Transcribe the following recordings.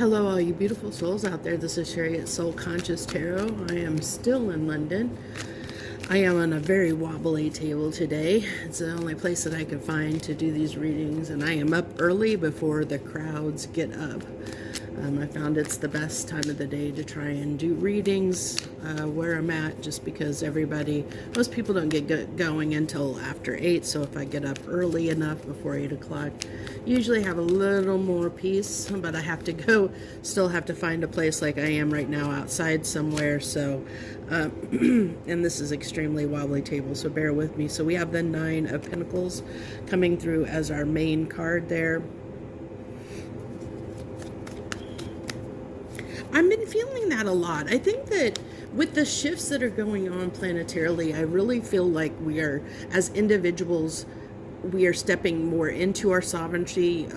Hello, all you beautiful souls out there. This is Sherry at Soul Conscious Tarot. I am still in London. I am on a very wobbly table today. It's the only place that I could find to do these readings, and I am up early before the crowds get up. I found it's the best time of the day to try and do readings where I'm at, just because most people don't get going until after 8, so if I get up early enough before 8 o'clock, usually have a little more peace, but I have to still have to find a place like I am right now outside somewhere, so, and this is extremely wobbly table, so bear with me. So we have the 9 of Pentacles coming through as our main card there. I've been feeling that a lot. I think that with the shifts that are going on planetarily, I really feel like we are, as individuals, we are stepping more into our sovereignty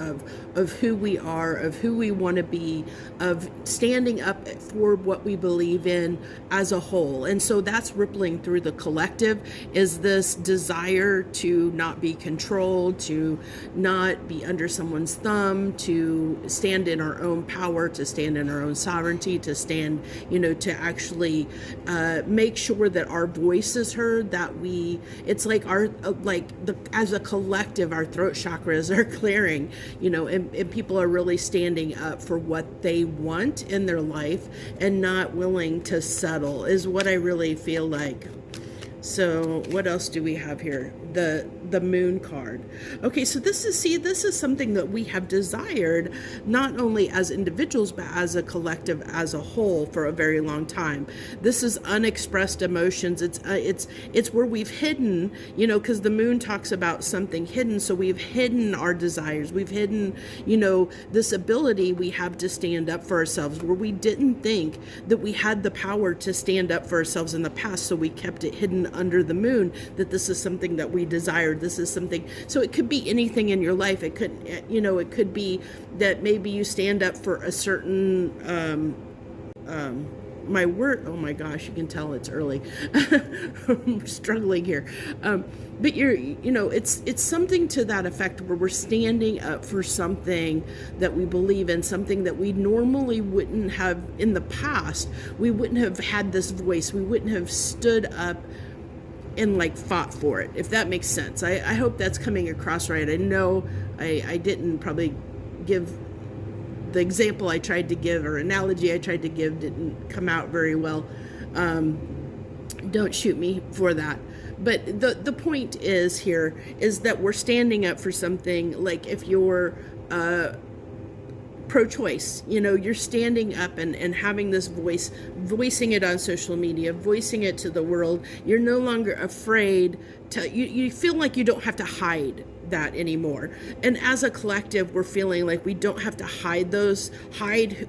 of who we are, of who we want to be, of standing up for what we believe in as a whole. And so that's rippling through the collective, is this desire to not be controlled, to not be under someone's thumb, to stand in our own power, to stand in our own sovereignty, to stand, to actually make sure that our voice is heard, that it's like as a collective, our throat chakras are clearing, and people are really standing up for what they want in their life and not willing to settle, is what I really feel like. So what else do we have here? The moon card. Okay, so this is something that we have desired, not only as individuals, but as a collective, as a whole, for a very long time. This is unexpressed emotions. It's where we've hidden, because the moon talks about something hidden. So we've hidden our desires. We've hidden, this ability we have to stand up for ourselves, where we didn't think that we had the power to stand up for ourselves in the past. So we kept it hidden under the moon, that this is something that we desired. This is something, so it could be anything in your life. It could, it could be that maybe you stand up for a certain, my word, oh my gosh, you can tell it's early. I'm struggling here. But it's something to that effect, where we're standing up for something that we believe in, something that we normally wouldn't have in the past. We wouldn't have had this voice. We wouldn't have stood up and fought for it, if that makes sense. I hope that's coming across right. I know I didn't probably give the example I tried to give, or analogy I tried to give, didn't come out very well. Don't shoot me for that. But the point is that we're standing up for something. Like if you're pro-choice, you're standing up and having this voice, voicing it on social media, voicing it to the world. You're no longer afraid you feel like you don't have to hide that anymore. And as a collective, we're feeling like we don't have to hide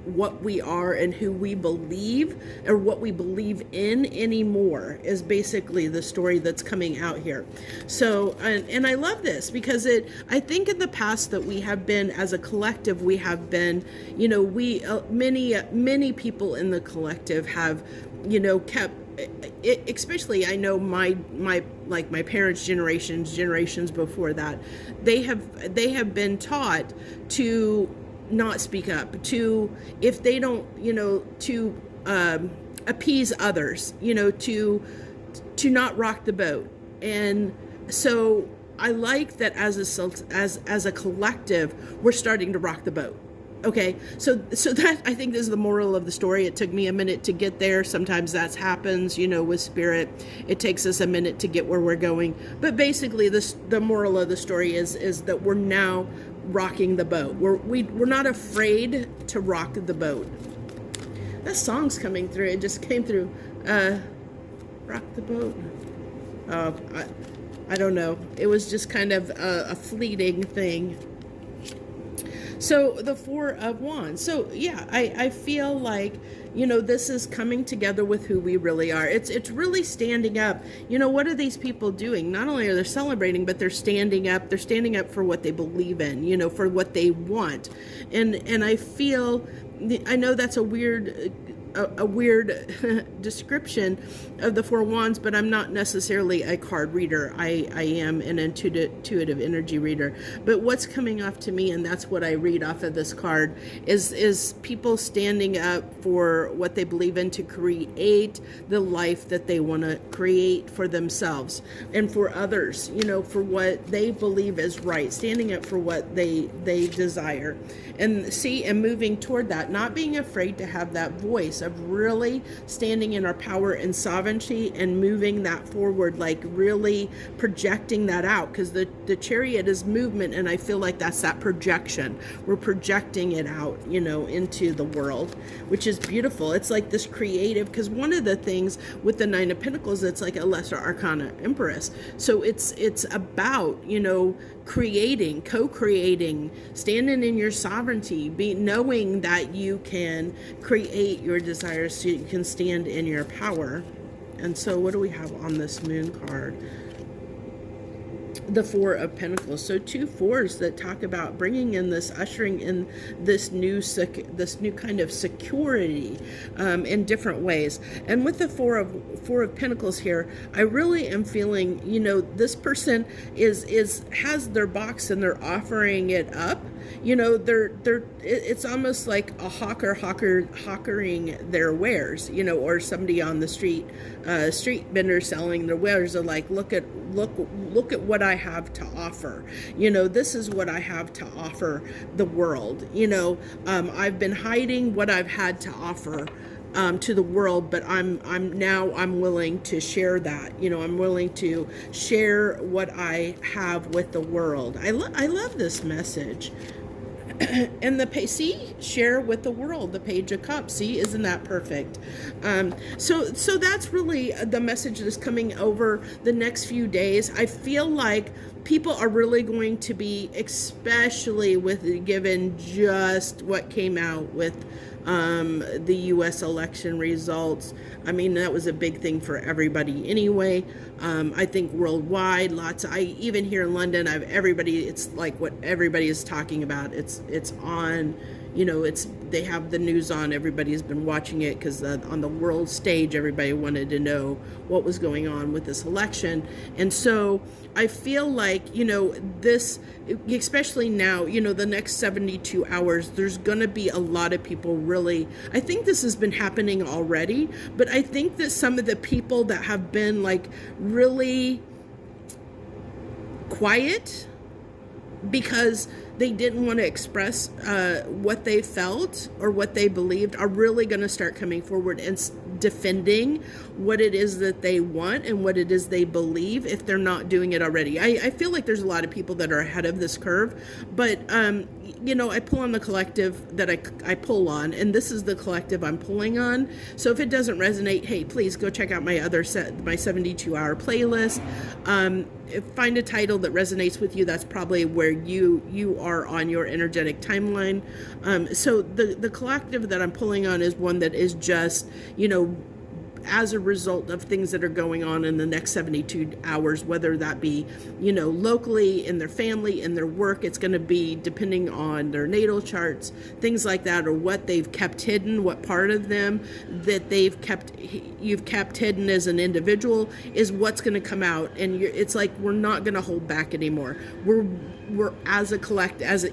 what we are and who we believe, or what we believe in anymore, is basically the story that's coming out here. So, and I love this, because I think in the past that we have been, as a collective, we have been, many people in the collective have, kept, especially I know my parents' generations before that, they have been taught to not speak up, to, if they don't, to appease others, to not rock the boat. And so I like that as a collective, we're starting to rock the boat. Okay, so that, I think, is the moral of the story. It took me a minute to get there. Sometimes that happens, with spirit. It takes us a minute to get where we're going. But basically, the moral of the story is that we're now rocking the boat. We're not afraid to rock the boat. That song's coming through. It just came through. Rock the boat. I don't know. It was just kind of a fleeting thing. So the 4 of Wands. So yeah, I feel like, this is coming together with who we really are. It's really standing up. What are these people doing? Not only are they celebrating, but they're standing up. They're standing up for what they believe in, for what they want. And I feel, I know that's a weird a weird description of the Four Wands, but I'm not necessarily a card reader. I am an intuitive energy reader. But what's coming off to me, and that's what I read off of this card, is people standing up for what they believe in, to create the life that they want to create for themselves and for others, for what they believe is right, standing up for what they desire, and moving toward that, not being afraid to have that voice of really standing in our power and sovereignty and moving that forward, like really projecting that out, because the chariot is movement, and I feel like that's that projection. We're projecting it out, into the world, which is beautiful. It's like this creative, because one of the things with the Nine of Pentacles, it's like a lesser arcana empress, so it's about creating, co-creating, standing in your sovereignty, knowing that you can create your desires, so you can stand in your power. And so what do we have on this moon card? The Four of Pentacles. So 2 fours that talk about bringing in this, ushering in this new kind of security in different ways. And with the Four of Pentacles here, I really am feeling, this person has their box and they're offering it up. It's almost like a hawkering their wares, or somebody on the street vendor selling their wares. They're like, look at what I have to offer. This is what I have to offer the world. I've been hiding what I've had to offer to the world, but I'm willing to share that. I'm willing to share what I have with the world. I love this message. And share with the world, the Page of Cups. Isn't that perfect? So that's really the message that's coming over the next few days. I feel like people are really going to be, especially given just what came out with the U.S. election results. I mean, that was a big thing for everybody anyway. I think worldwide, even here in London, it's like what everybody is talking about. It's on, they have the news on. Everybody's been watching it because on the world stage, everybody wanted to know what was going on with this election. And so I feel like, this, especially now, the next 72 hours, there's going to be a lot of people really, I think this has been happening already, but I think that some of the people that have been like really quiet because they didn't want to express what they felt or what they believed are really going to start coming forward and defending what it is that they want and what it is they believe, if they're not doing it already. I feel like there's a lot of people that are ahead of this curve, but I pull on the collective that I pull on, and this is the collective I'm pulling on. So if it doesn't resonate, hey, please go check out my other my 72-hour playlist. Find a title that resonates with you. That's probably where you are on your energetic timeline. So the collective that I'm pulling on is one that is just, as a result of things that are going on in the next 72 hours, whether that be, locally, in their family, in their work. It's going to be depending on their natal charts, things like that, or what they've kept hidden, what part of them that you've kept hidden as an individual is what's going to come out. And it's like, we're not going to hold back anymore. We're as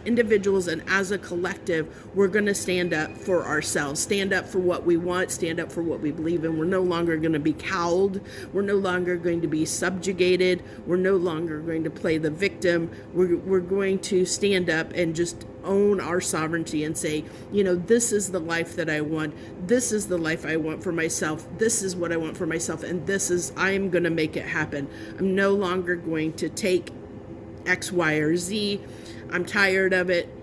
individuals and as a collective, we're going to stand up for ourselves, stand up for what we want, stand up for what we believe in. We're no longer going to be cowed. We're no longer going to be subjugated. We're no longer going to play the victim. We're going to stand up and just own our sovereignty and say, this is the life that I want. This is the life I want for myself. This is what I want for myself. And I am going to make it happen. I'm no longer going to take X, Y, or Z. I'm tired of it.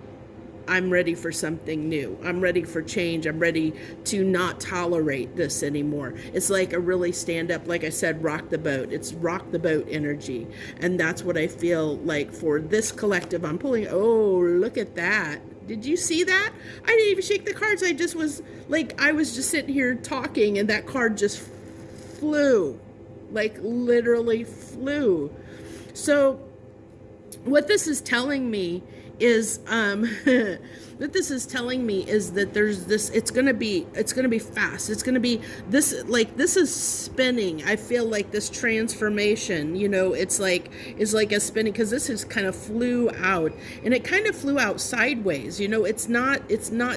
I'm ready for something new. I'm ready for change. I'm ready to not tolerate this anymore. It's like a really stand up, like I said, rock the boat. It's rock the boat energy. And that's what I feel like for this collective I'm pulling. Oh, look at that. Did you see that? I didn't even shake the cards. I was just sitting here talking and that card just flew, like literally flew. So what this is telling me is what this is telling me is that there's this, it's gonna be fast, it's gonna be this, like, this is spinning. I feel like this transformation, it's like a spinning, because this is kind of flew out, and it kind of flew out sideways. It's not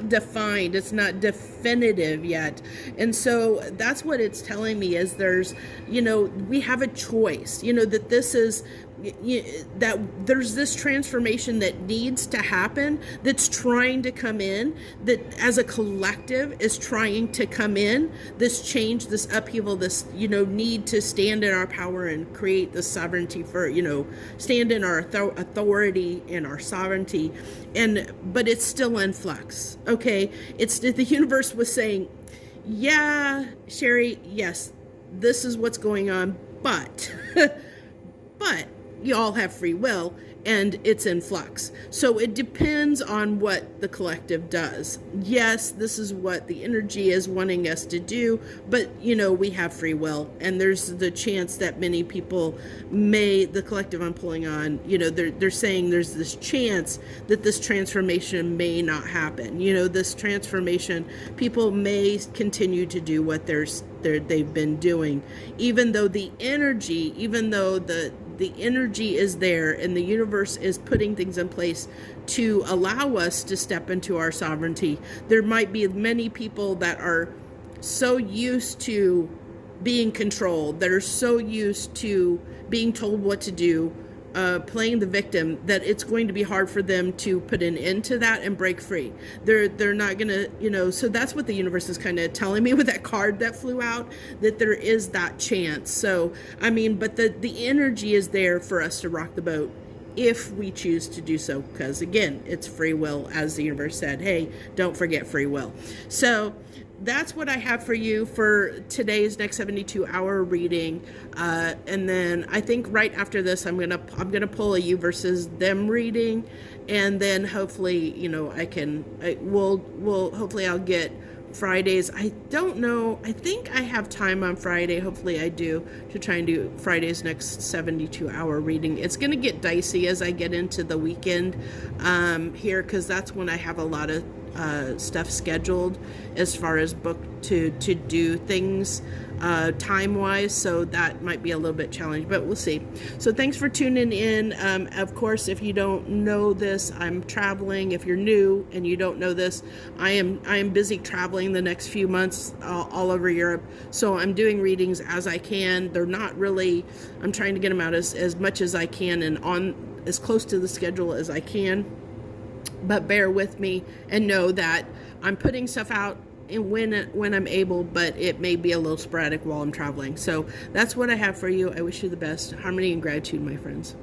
defined, it's not definitive yet. And so that's what it's telling me, is there's, we have a choice, that this is, that there's this transformation that needs to happen, that's trying to come in, that as a collective is trying to come in, this change, this upheaval, this need to stand in our power and create the sovereignty for, stand in our authority and our sovereignty. But it's still in flux. Okay, it's, the universe was saying, yeah, Sherry, yes, this is what's going on, but but you all have free will, and it's in flux. So it depends on what the collective does. Yes, this is what the energy is wanting us to do, but we have free will, and there's the chance that many people may, the collective I'm pulling on, they're saying there's this chance that this transformation may not happen. This transformation, people may continue to do what they've been doing, even though the energy, the energy is there, and the universe is putting things in place to allow us to step into our sovereignty. There might be many people that are so used to being controlled, that are so used to being told what to do, playing the victim, that it's going to be hard for them to put an end to that and break free. They're not gonna, so that's what the universe is kind of telling me with that card that flew out, that there is that chance. So but the energy is there for us to rock the boat if we choose to do so, because again, it's free will, as the universe said. Hey, don't forget free will. So that's what I have for you for today's next 72-hour reading, and then I think right after this I'm gonna pull a you versus them reading, and then hopefully hopefully I'll get Fridays. I don't know, I think I have time on Friday, hopefully I do, to try and do Friday's next 72-hour reading. It's gonna get dicey as I get into the weekend here, because that's when I have a lot of stuff scheduled as far as booked to do things time wise, so that might be a little bit challenging, but we'll see. So thanks for tuning in. Of course, if you don't know this, I'm traveling. If you're new and you don't know this, I am busy traveling the next few months all over Europe, so I'm doing readings as I can. They're not really, I'm trying to get them out as much as I can and on as close to the schedule as I can. But bear with me and know that I'm putting stuff out when I'm able, but it may be a little sporadic while I'm traveling. So that's what I have for you. I wish you the best. Harmony and gratitude, my friends.